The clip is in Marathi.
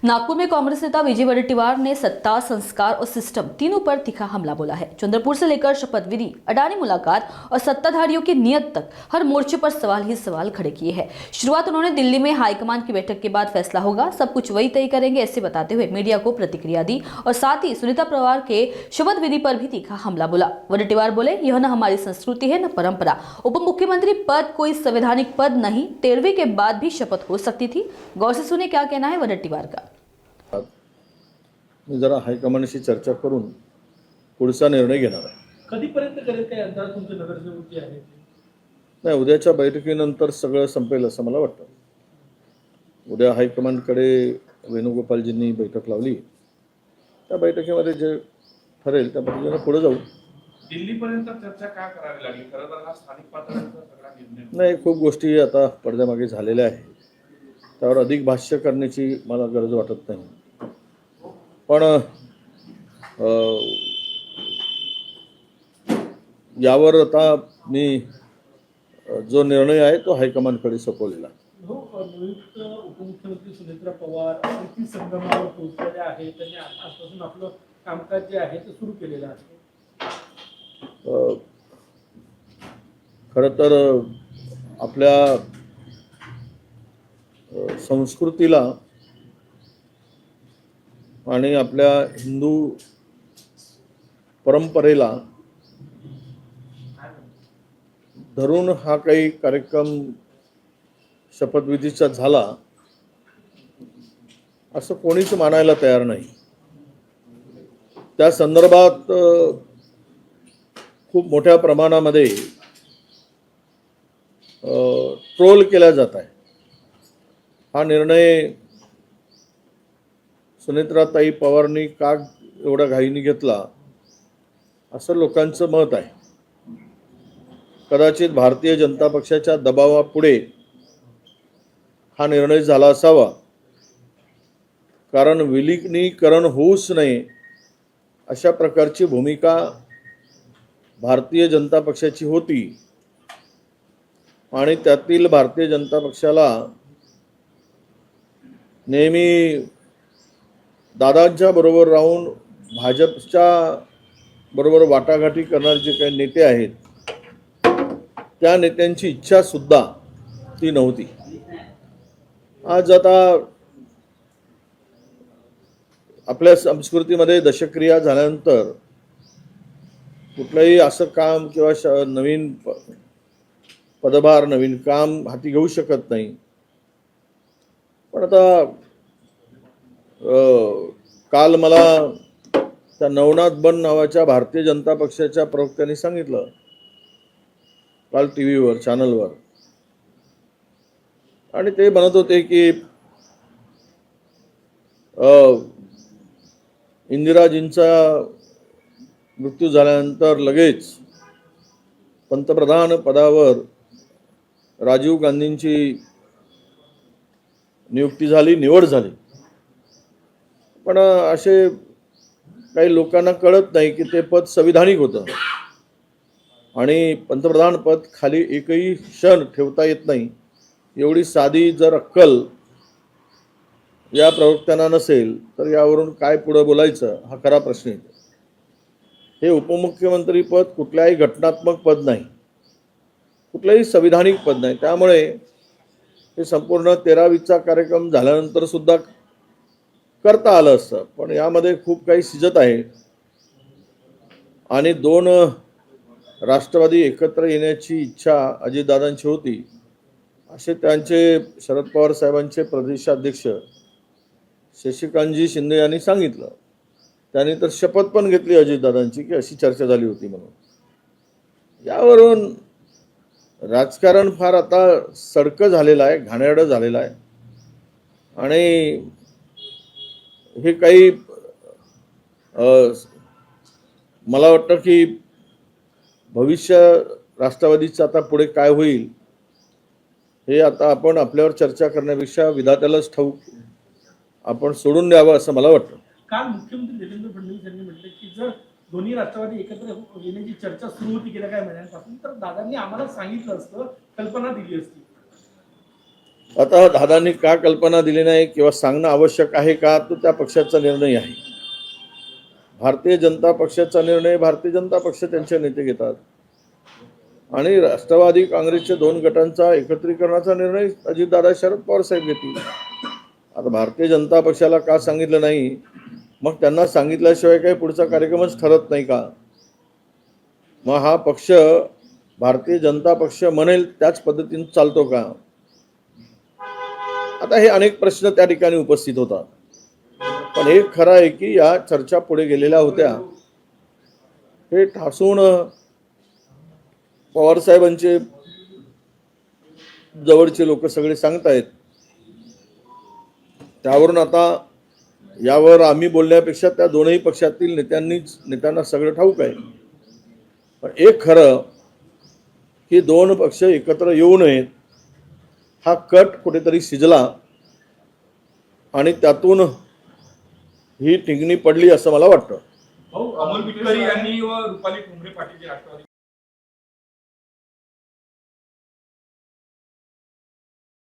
नागपुर में कांग्रेस नेता विजय वडेट्टीवार ने सत्ता, संस्कार और सिस्टम तीनों पर तीखा हमला बोला है। चंद्रपुर से लेकर शपथ विधि, अडानी मुलाकात और सत्ताधारियों की नियत तक हर मोर्चे पर सवाल ही सवाल खड़े किए हैं। शुरुआत उन्होंने दिल्ली में हाईकमान की बैठक के बाद फैसला होगा, सब कुछ वही तय करेंगे ऐसे बताते हुए मीडिया को प्रतिक्रिया दी और साथ ही सुनीता पवार के शपथ विधि पर भी तीखा हमला बोला। वडेट्टीवार बोले, यह न हमारी संस्कृति है न परंपरा। उप मुख्यमंत्री पद कोई संवैधानिक पद नहीं, 13वीं के बाद भी शपथ हो सकती थी। गौर से सुने क्या कहना है वडेट्टीवार का। मी जरा हायकमांडशी चर्चा करून पुढचा निर्णय घेणार आहे। कधीपर्यंत करेल काय अंदाज तुमचे नगरसेवक आहे? नाही, उद्याच्या बैठकीनंतर सगळं संपेल असं मला वाटतं। उद्या हायकमांडकडे वेणुगोपालजींनी बैठक लावली, त्या बैठकीमध्ये जे ठरेल त्या पद्धतीने पुढे जाऊ। दिल्लीपर्यंत चर्चा का करावी लागली? खरं तर हा स्थानिक पातळीवरचा सगळा निर्णय नाही, खूप गोष्टी आता पडद्यामागे झालेल्या आहेत, त्यावर अधिक भाष्य करण्याची मला गरज वाटत नाही। पण यावर आता मी जो निर्णय आहे तो हायकमांडकडे सोपवलेला आहे। नियुक्त उपमुख्यमंत्री सुनीता पवार कृती संगमावर पोहोचलेले आहे, त्यांनी आजपासून आपलं कामकाज जे आहे ते सुरू केलेलं आहे। खरं तर आपल्या संस्कृतीला आणि आपल्या हिंदू परंपरेला धरून हा काही कार्यक्रम शपथविधीचा झाला असं कोणीच मानायला तयार नाही। त्या संदर्भात खूप मोठ्या प्रमाणामध्ये ट्रोल केला जात आहे। हा निर्णय सुनेत्राताई पवारांनी का एवढा घाईने घेतला असं लोकांचं मत आहे। कदाचित भारतीय जनता पक्षाच्या दबावापुढे हा निर्णय झाला असावा, कारण विलिनीकरण होऊच नये अशा प्रकारची भूमिका भारतीय जनता पक्षाची होती आणि त्यातील भारतीय जनता पक्षाला नेहमी दादांच्या बरोबर राहून भाजपच्या बरोबर वाटाघाटी करणारे जे काही नेते आहेत त्या नेत्यांची इच्छा सुद्धा ती नव्हती। आज आता आपल्या संस्कृतीमध्ये दशक्रिया झाल्यानंतर कुठलंही असं काम किंवा नवीन पदभार नवीन काम हाती घेऊ शकत नाही। पण आता काल मला त्या नवनाथ बन नावाच्या भारतीय जनता पक्षाच्या प्रवक्त्यांनी सांगितलं, काल टीव्हीवर चॅनलवर, आणि ते म्हणत होते की इंदिराजींचा मृत्यू झाल्यानंतर लगेच पंतप्रधान पदावर राजीव गांधींची नियुक्ती झाली, निवड झाली। पण असे काही लोकांना कळत नाही की ते पद संविधानिक होतं आणि पंतप्रधान पद खाली एकही क्षण ठेवता येत नाही। एवढी साधी जर अक्कल या प्रवक्त्यांना नसेल तर यावरून काय पुढे बोलायचं हा खरा प्रश्न आहे। हे उपमुख्यमंत्री पद कुठल्याही घटनात्मक पद नाही, कुठलंही संविधानिक पद नाही। त्यामुळे हे संपूर्ण 13वीचा कार्यक्रम झाल्यानंतर सुद्धा करता आलं असतं, पण यामध्ये खूप काही शिजत आहे आणि दोन राष्ट्रवादी एकत्र येण्याची इच्छा अजितदादांची होती असे त्यांचे शरद पवार साहेबांचे प्रदेशाध्यक्ष शशिकांतजी शिंदे यांनी सांगितलं। त्यांनी तर शपथ पण घेतली अजितदादांची की अशी चर्चा झाली होती म्हणून। यावरून राजकारण फार आता सडकं झालेलं आहे, घाणेरडं झालेलं आहे आणि हे काही मला वाटतं की भविष्य राष्ट्रवादीचं आता पुढे काय होईल हे आता आपण आपल्यावर चर्चा करण्यापेक्षा विधात्यालाच ठाऊक आपण सोडून द्यावं असं मला वाटतं। काल मुख्यमंत्री देवेंद्र फडणवीस यांनी म्हटलं की जर दोन्ही राष्ट्रवादी एकत्र येण्याची चर्चा सुरू होती गेल्या काही महिन्यांपासून तर दादांनी आम्हाला सांगितलं असतं, कल्पना दिली असती। आता दादांनी का कल्पना दिली नाही किंवा सांगणं आवश्यक आहे का, तो त्या पक्षाचा निर्णय आहे. भारतीय जनता पक्षाचा निर्णय भारतीय जनता पक्ष त्यांचे नेते घेतात आणि राष्ट्रवादी काँग्रेसच्या 2 गटांचा एकत्रीकरणाचा निर्णय अजितदादा शरद पवार साहेब घेतील. आता भारतीय जनता पक्षाला का सांगितलं नाही, मग त्यांना सांगितल्याशिवाय काही पुढचा कार्यक्रमच ठरत नाही का? मग हा पक्ष भारतीय जनता पक्ष म्हणेल त्याच पद्धतीने चालतो का? आता हे अनेक प्रश्न त्या ठिकाणी उपस्थित होतात. पण एक खरं आहे की या चर्चा पुढे गेलेल्या होत्या. हे ठासून पवारसाहेबांचे जवळचे लोक सगळे सांगतायत. त्यावरून आता यावर आम्ही बोलण्यापेक्षा त्या दोनही पक्षातील नेत्यांना सगळं ठाऊक आहे. पण एक खरं की 2 पक्ष एकत्र येऊ नयेत हा कट कुठेतरी शिजला आणि त्यातून ही ठिगणी पडली असं मला वाटतं. अमोल मिटकरी यांनी व रुपाली ठोंबरे पाटील जे राष्ट्रवादी